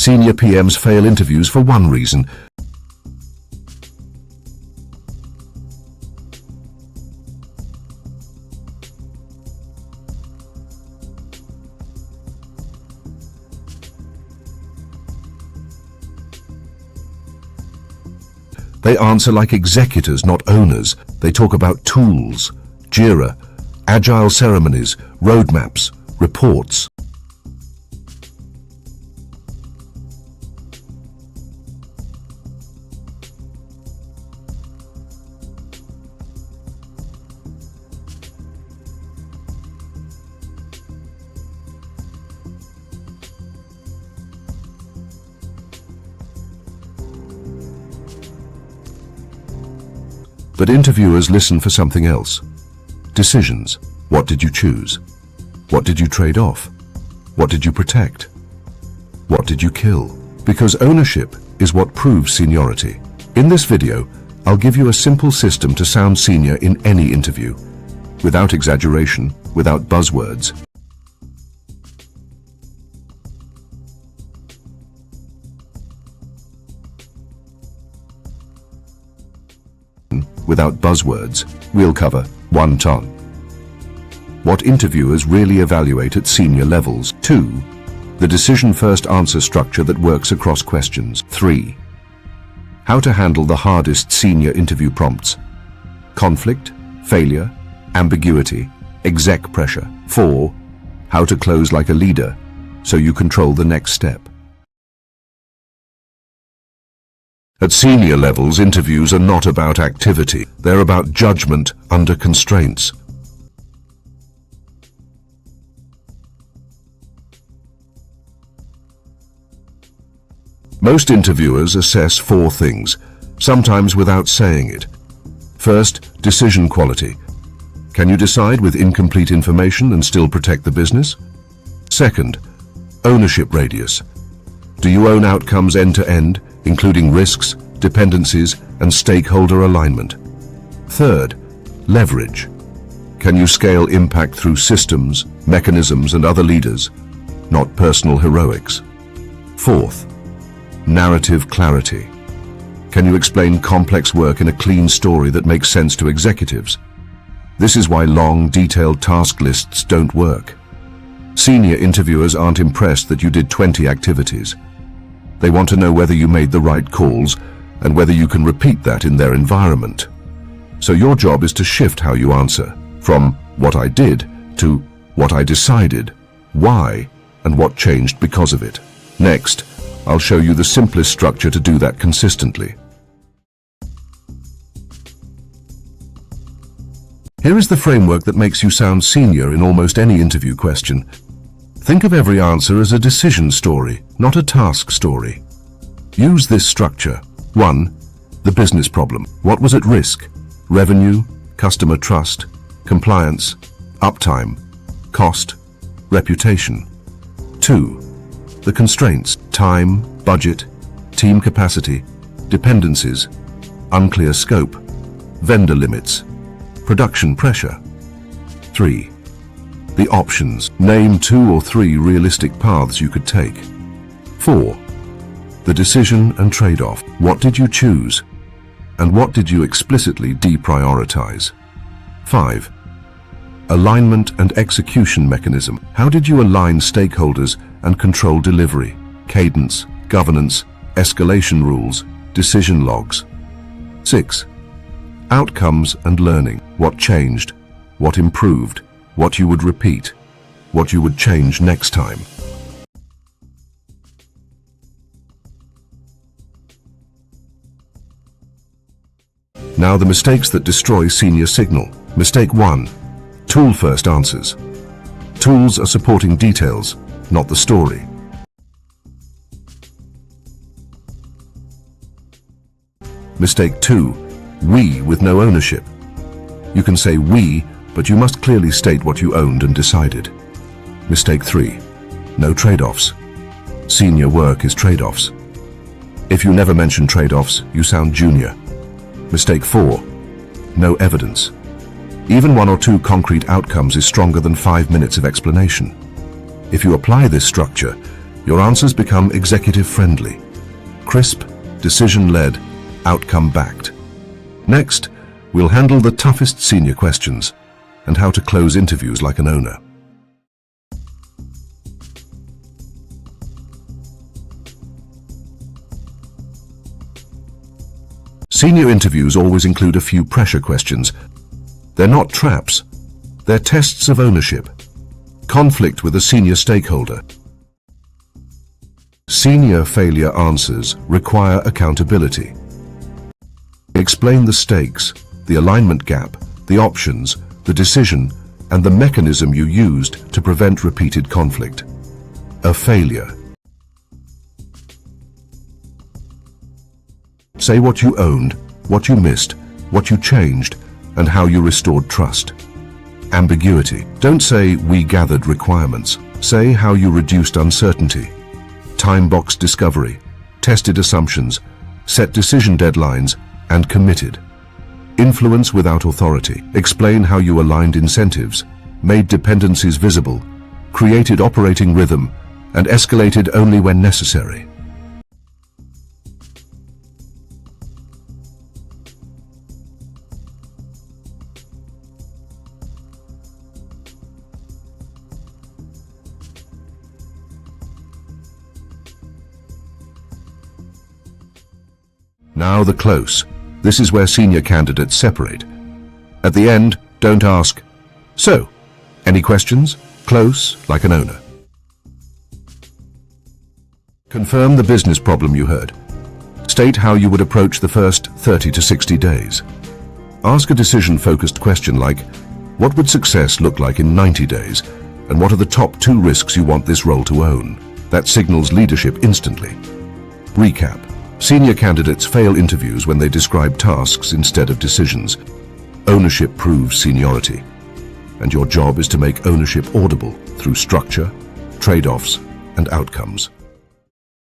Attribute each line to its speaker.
Speaker 1: Senior PMs fail interviews for one reason: they answer like executors, not owners. They talk about tools, JIRA, agile ceremonies, roadmaps, reports. But interviewers listen for something else. Decisions. What did you choose? What did you trade off? What did you protect? What did you kill? Because ownership is what proves seniority. In this video, I'll give you a simple system to sound senior in any interview, without exaggeration, without buzzwords. Without buzzwords, we'll cover 1 ton. What interviewers really evaluate at senior levels. 2. The decision first answer structure that works across questions. 3. How to handle the hardest senior interview prompts: conflict, failure, ambiguity, exec pressure. 4. How to close like a leader so you control the next step. At senior levels, interviews are not about activity. They're about judgment under constraints. Most interviewers assess 4 things, sometimes without saying it. First, decision quality. Can you decide with incomplete information and still protect the business? Second, ownership radius. Do you own outcomes end to end, including risks, dependencies, and stakeholder alignment? Third, leverage. Can you scale impact through systems, mechanisms, and other leaders, not personal heroics? Fourth, narrative clarity. Can you explain complex work in a clean story that makes sense to executives? This is why long, detailed task lists don't work. Senior interviewers aren't impressed that you did 20 activities. They want to know whether you made the right calls and whether you can repeat that in their environment. So your job is to shift how you answer, from what I did to what I decided, why, and what changed because of it. Next, I'll show you the simplest structure to do that consistently. Here is the framework that makes you sound senior in almost any interview question. Think of every answer as a decision story, not a task story. Use this structure. 1. The business problem. What was at risk? Revenue, customer trust, compliance, uptime, cost, reputation. 2. The constraints. Time, budget, team capacity, dependencies, unclear scope, vendor limits, production pressure. 3. The options. Name 2 or 3 realistic paths you could take. 4. The decision and trade-off. What did you choose? And what did you explicitly deprioritize? 5. Alignment and execution mechanism. How did you align stakeholders and control delivery, cadence, governance, escalation rules, decision logs? 6. Outcomes and learning. What changed? What improved? What you would repeat, what you would change next time. Now the mistakes that destroy senior signal. Mistake 1. Tool-first answers. Tools are supporting details, not the story. Mistake 2. We with no ownership. You can say we, but you must clearly state what you owned and decided. Mistake 3. No trade-offs. Senior work is trade-offs. If you never mention trade-offs, you sound junior. Mistake 4. No evidence. Even 1 or 2 concrete outcomes is stronger than 5 minutes of explanation. If you apply this structure, Your answers become executive-friendly, crisp, decision-led, outcome-backed. Next, we'll handle the toughest senior questions and how to close interviews like an owner. Senior interviews always include a few pressure questions. They're not traps. They're tests of ownership. Conflict with a senior stakeholder. Senior failure answers require accountability. Explain the stakes, the alignment gap, the options, the decision, and the mechanism you used to prevent repeated conflict. A failure. Say what you owned, what you missed, what you changed, and how you restored trust. Ambiguity. Don't say, "We gathered requirements." Say how you reduced uncertainty. Time-boxed discovery, tested assumptions, set decision deadlines, and committed. Influence without authority. Explain how you aligned incentives, made dependencies visible, created operating rhythm, and escalated only when necessary. Now the close. This is where senior candidates separate. At the end, don't ask, "So, any questions?" Close, like an owner. Confirm the business problem you heard. State how you would approach the first 30 to 60 days. Ask a decision-focused question like, what would success look like in 90 days? And what are the top 2 risks you want this role to own? That signals leadership instantly. Recap. Senior candidates fail interviews when they describe tasks instead of decisions. Ownership proves seniority. And your job is to make ownership audible through structure, trade-offs, and outcomes.